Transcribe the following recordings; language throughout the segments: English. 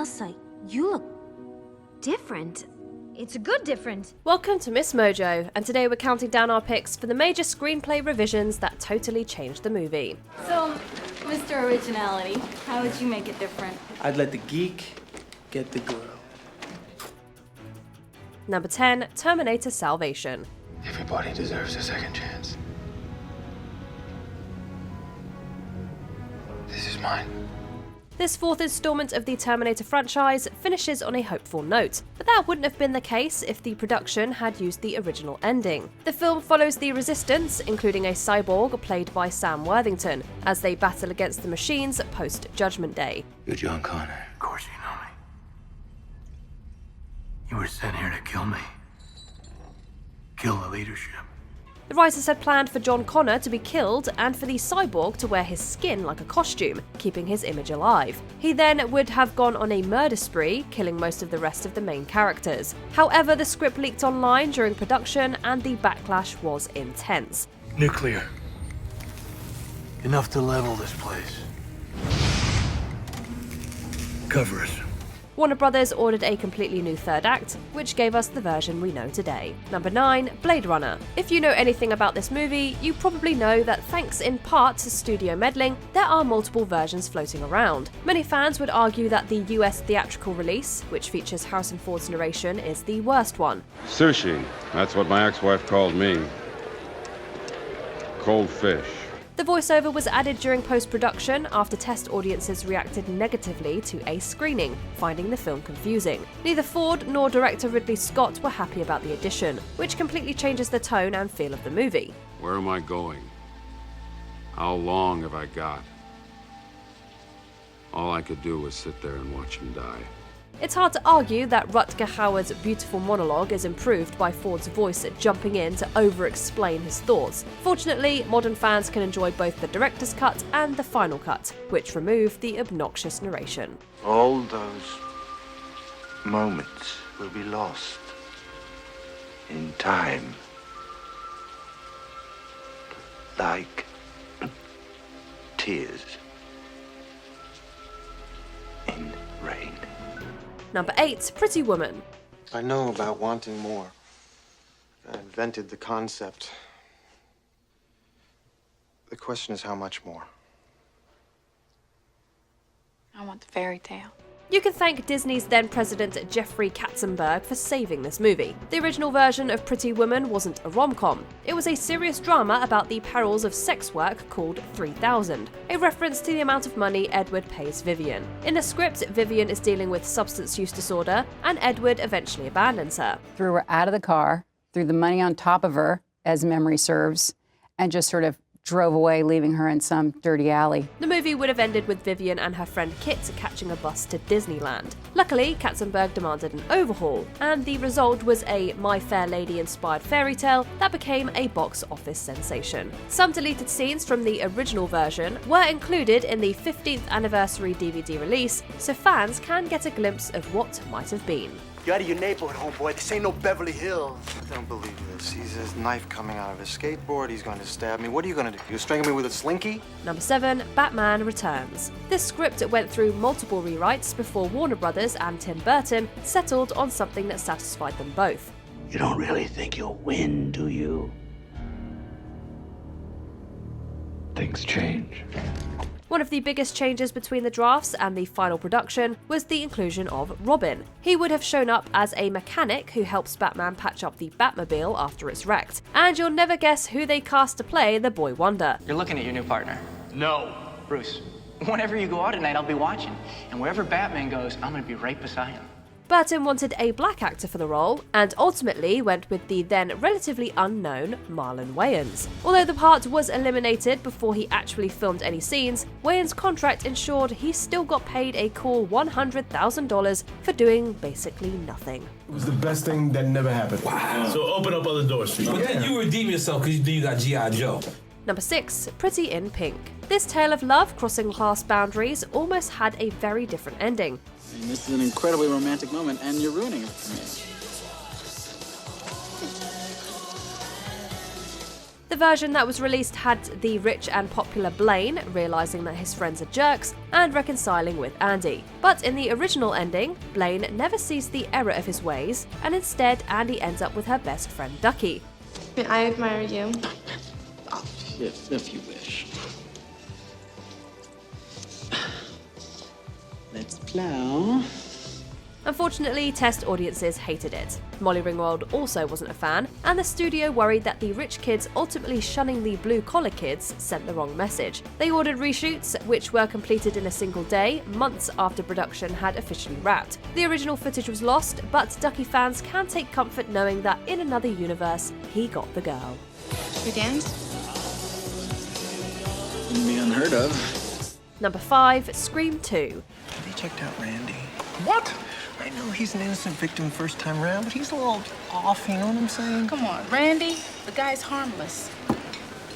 Elsa, you look different. It's a good different. Welcome to MsMojo, and today we're counting down our picks for the major screenplay revisions that totally changed the movie. So, Mr. Originality, how would you make it different? I'd let the geek get the girl. Number 10, Terminator Salvation. Everybody deserves a second chance. This is mine. This fourth installment of the Terminator franchise finishes on a hopeful note, but that wouldn't have been the case if the production had used the original ending. The film follows the Resistance, including a cyborg played by Sam Worthington, as they battle against the machines post-Judgment Day. You're John Connor. Of course you know me. You were sent here to kill me. Kill the leadership. The writers had planned for John Connor to be killed and for the cyborg to wear his skin like a costume, keeping his image alive. He then would have gone on a murder spree, killing most of the rest of the main characters. However, the script leaked online during production and the backlash was intense. Nuclear. Enough to level this place. Cover us. Warner Brothers ordered a completely new third act, which gave us the version we know today. Number 9, Blade Runner. If you know anything about this movie, you probably know that thanks in part to studio meddling, there are multiple versions floating around. Many fans would argue that the US theatrical release, which features Harrison Ford's narration, is the worst one. Sushi, that's what my ex-wife called me. Cold fish. The voiceover was added during post-production after test audiences reacted negatively to a screening, finding the film confusing. Neither Ford nor director Ridley Scott were happy about the addition, which completely changes the tone and feel of the movie. Where am I going? How long have I got? All I could do was sit there and watch him die. It's hard to argue that Rutger Hauer's beautiful monologue is improved by Ford's voice jumping in to over-explain his thoughts. Fortunately, modern fans can enjoy both the director's cut and the final cut, which remove the obnoxious narration. All those moments will be lost in time. Like tears in rain. Number 8, Pretty Woman. I know about wanting more. I invented the concept. The question is how much more? I want the fairy tale. You can thank Disney's then-president Jeffrey Katzenberg for saving this movie. The original version of Pretty Woman wasn't a rom-com. It was a serious drama about the perils of sex work called 3000, a reference to the amount of money Edward pays Vivian. In the script, Vivian is dealing with substance use disorder, and Edward eventually abandons her. Threw her out of the car, threw the money on top of her, as memory serves, and just sort of drove away, leaving her in some dirty alley. The movie would have ended with Vivian and her friend Kit catching a bus to Disneyland. Luckily, Katzenberg demanded an overhaul, and the result was a My Fair Lady-inspired fairy tale that became a box office sensation. Some deleted scenes from the original version were included in the 15th anniversary DVD release, so fans can get a glimpse of what might have been. You out of your neighborhood, homeboy. This ain't no Beverly Hills. I don't believe this. He sees a knife coming out of his skateboard. He's going to stab me. What are you going to do? You strangle me with a slinky? Number 7, Batman Returns. This script went through multiple rewrites before Warner Brothers and Tim Burton settled on something that satisfied them both. You don't really think you'll win, do you? Things change. One of the biggest changes between the drafts and the final production was the inclusion of Robin. He would have shown up as a mechanic who helps Batman patch up the Batmobile after it's wrecked. And you'll never guess who they cast to play the Boy Wonder. You're looking at your new partner. No. Bruce, whenever you go out at night, I'll be watching. And wherever Batman goes, I'm gonna be right beside him. Burton wanted a black actor for the role, and ultimately went with the then relatively unknown Marlon Wayans. Although the part was eliminated before he actually filmed any scenes, Wayans' contract ensured he still got paid a cool $100,000 for doing basically nothing. It was the best thing that never happened. Wow. So open up other doors for you. But then you redeem yourself because you got G.I. Joe. Number 6, Pretty in Pink. This tale of love crossing class boundaries almost had a very different ending. And this is an incredibly romantic moment, and you're ruining it for me. The version that was released had the rich and popular Blaine realizing that his friends are jerks and reconciling with Andy. But in the original ending, Blaine never sees the error of his ways, and instead Andy ends up with her best friend Ducky. I admire you. If you wish. Let's plow. Unfortunately, test audiences hated it. Molly Ringwald also wasn't a fan, and the studio worried that the rich kids ultimately shunning the blue-collar kids sent the wrong message. They ordered reshoots, which were completed in a single day, months after production had officially wrapped. The original footage was lost, but Ducky fans can take comfort knowing that in another universe, he got the girl. We dance? Wouldn't be unheard of. Number 5, Scream 2. Have you checked out Randy? What? I know he's an innocent victim first time around, but he's a little off, you know what I'm saying? Come on, Randy. The guy's harmless.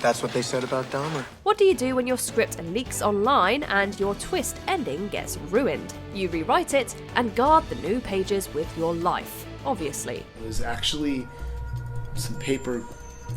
That's what they said about Dahmer. What do you do when your script leaks online and your twist ending gets ruined? You rewrite it and guard the new pages with your life, obviously. It was actually some paper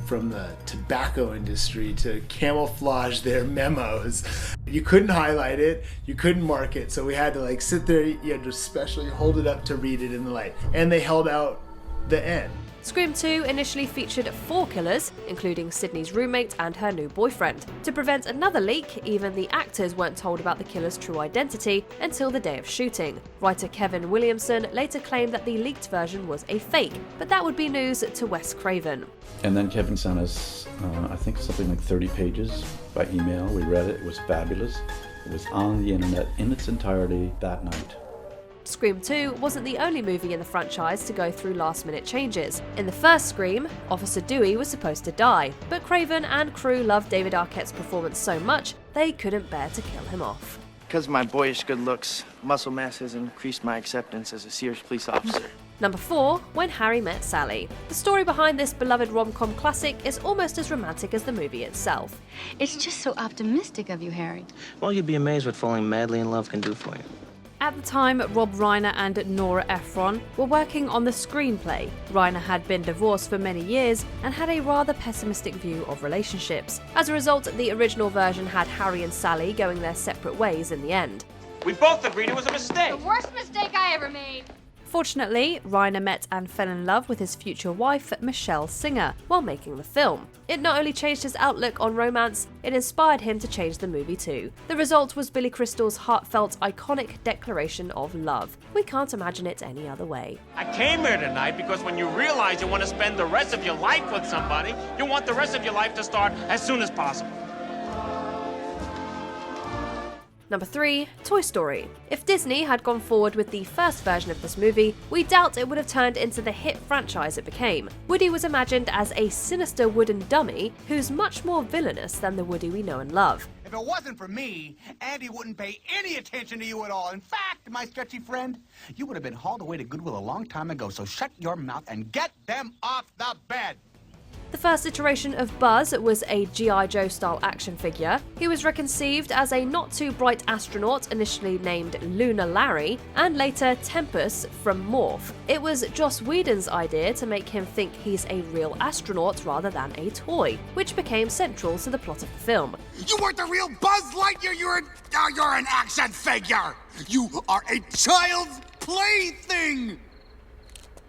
from the tobacco industry to camouflage their memos. You couldn't highlight it, you couldn't mark it, so we had to like sit there, you had to specially hold it up to read it in the light. And they held out the end. Scream 2 initially featured 4 killers, including Sydney's roommate and her new boyfriend. To prevent another leak, even the actors weren't told about the killer's true identity until the day of shooting. Writer Kevin Williamson later claimed that the leaked version was a fake, but that would be news to Wes Craven. And then Kevin sent us, I think something like 30 pages by email. We read it, it was fabulous. It was on the internet in its entirety that night. Scream 2 wasn't the only movie in the franchise to go through last-minute changes. In the first Scream, Officer Dewey was supposed to die, but Craven and crew loved David Arquette's performance so much, they couldn't bear to kill him off. Because of my boyish good looks, muscle mass has increased my acceptance as a serious police officer. Number 4, When Harry Met Sally. The story behind this beloved rom-com classic is almost as romantic as the movie itself. It's just so optimistic of you, Harry. Well, you'd be amazed what falling madly in love can do for you. At the time, Rob Reiner and Nora Ephron were working on the screenplay. Reiner had been divorced for many years and had a rather pessimistic view of relationships. As a result, the original version had Harry and Sally going their separate ways in the end. We both agreed it was a mistake. The worst mistake I ever made. Fortunately, Reiner met and fell in love with his future wife, Michelle Singer, while making the film. It not only changed his outlook on romance, it inspired him to change the movie too. The result was Billy Crystal's heartfelt, iconic declaration of love. We can't imagine it any other way. I came here tonight because when you realize you want to spend the rest of your life with somebody, you want the rest of your life to start as soon as possible. Number 3, Toy Story. If Disney had gone forward with the first version of this movie, we doubt it would have turned into the hit franchise it became. Woody was imagined as a sinister wooden dummy who's much more villainous than the Woody we know and love. If it wasn't for me, Andy wouldn't pay any attention to you at all. In fact, my sketchy friend, you would have been hauled away to Goodwill a long time ago, so shut your mouth and get them off the bed. The first iteration of Buzz was a G.I. Joe-style action figure. He was reconceived as a not-too-bright astronaut initially named Lunar Larry, and later Tempest from Morph. It was Joss Whedon's idea to make him think he's a real astronaut rather than a toy, which became central to the plot of the film. You weren't the real Buzz Lightyear, you're an action figure! You are a child's plaything!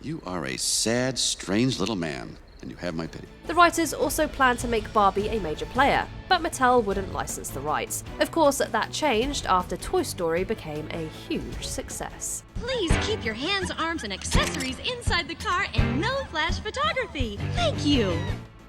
You are a sad, strange little man. And you have my pity. The writers also planned to make Barbie a major player, but Mattel wouldn't license the rights. Of course, that changed after Toy Story became a huge success. Please keep your hands, arms, and accessories inside the car and no flash photography. Thank you.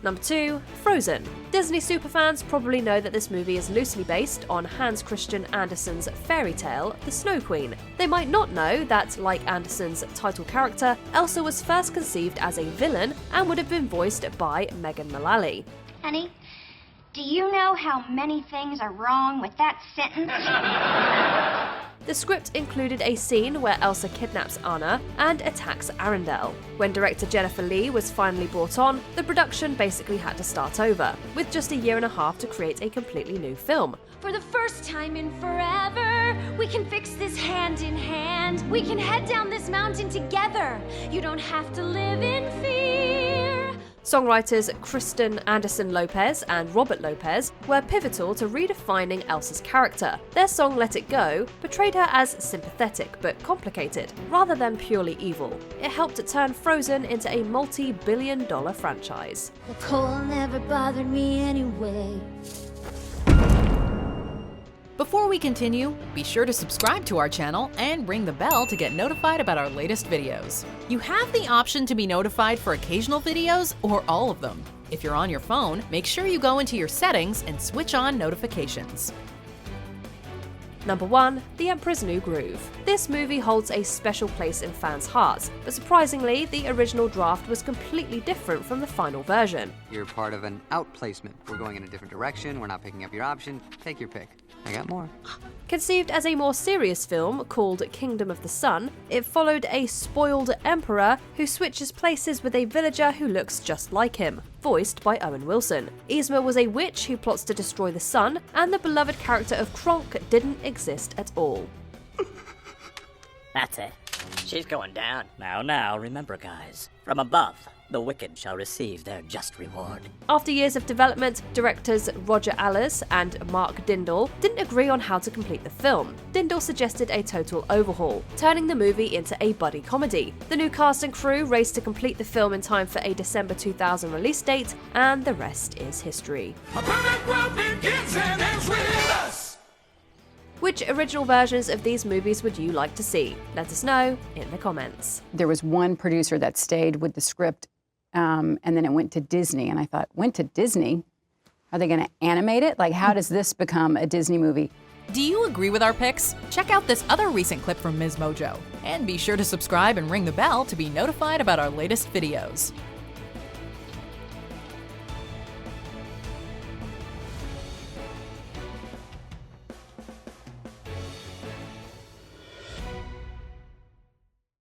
Number 2, Frozen. Disney superfans probably know that this movie is loosely based on Hans Christian Andersen's fairy tale, The Snow Queen. They might not know that, like Andersen's title character, Elsa was first conceived as a villain and would have been voiced by Megan Mullally. Honey, do you know how many things are wrong with that sentence? The script included a scene where Elsa kidnaps Anna and attacks Arendelle. When director Jennifer Lee was finally brought on, the production basically had to start over, with just a year and a half to create a completely new film. For the first time in forever, we can fix this hand in hand. We can head down this mountain together. You don't have to live in fear. Songwriters Kristen Anderson Lopez and Robert Lopez were pivotal to redefining Elsa's character. Their song Let It Go portrayed her as sympathetic but complicated, rather than purely evil. It helped to turn Frozen into a multi-billion-dollar franchise. The cold never bothered me anyway. Before we continue, be sure to subscribe to our channel and ring the bell to get notified about our latest videos. You have the option to be notified for occasional videos or all of them. If you're on your phone, make sure you go into your settings and switch on notifications. Number 1. The Emperor's New Groove. This movie holds a special place in fans' hearts, but surprisingly, the original draft was completely different from the final version. You're part of an outplacement. We're going in a different direction, we're not picking up your option, take your pick. I got more. Conceived as a more serious film called Kingdom of the Sun, it followed a spoiled emperor who switches places with a villager who looks just like him, voiced by Owen Wilson. Yzma was a witch who plots to destroy the sun, and the beloved character of Kronk didn't exist at all. That's it. She's going down. Now, remember guys, from above, the wicked shall receive their just reward. After years of development, directors Roger Allers and Mark Dindal didn't agree on how to complete the film. Dindal suggested a total overhaul, turning the movie into a buddy comedy. The new cast and crew raced to complete the film in time for a December 2000 release date, and the rest is history. A perfect world begins and ends with us. Which original versions of these movies would you like to see? Let us know in the comments. There was one producer that stayed with the script, and then it went to Disney. And I thought, went to Disney? Are they going to animate it? Like, how does this become a Disney movie? Do you agree with our picks? Check out this other recent clip from MsMojo. And be sure to subscribe and ring the bell to be notified about our latest videos.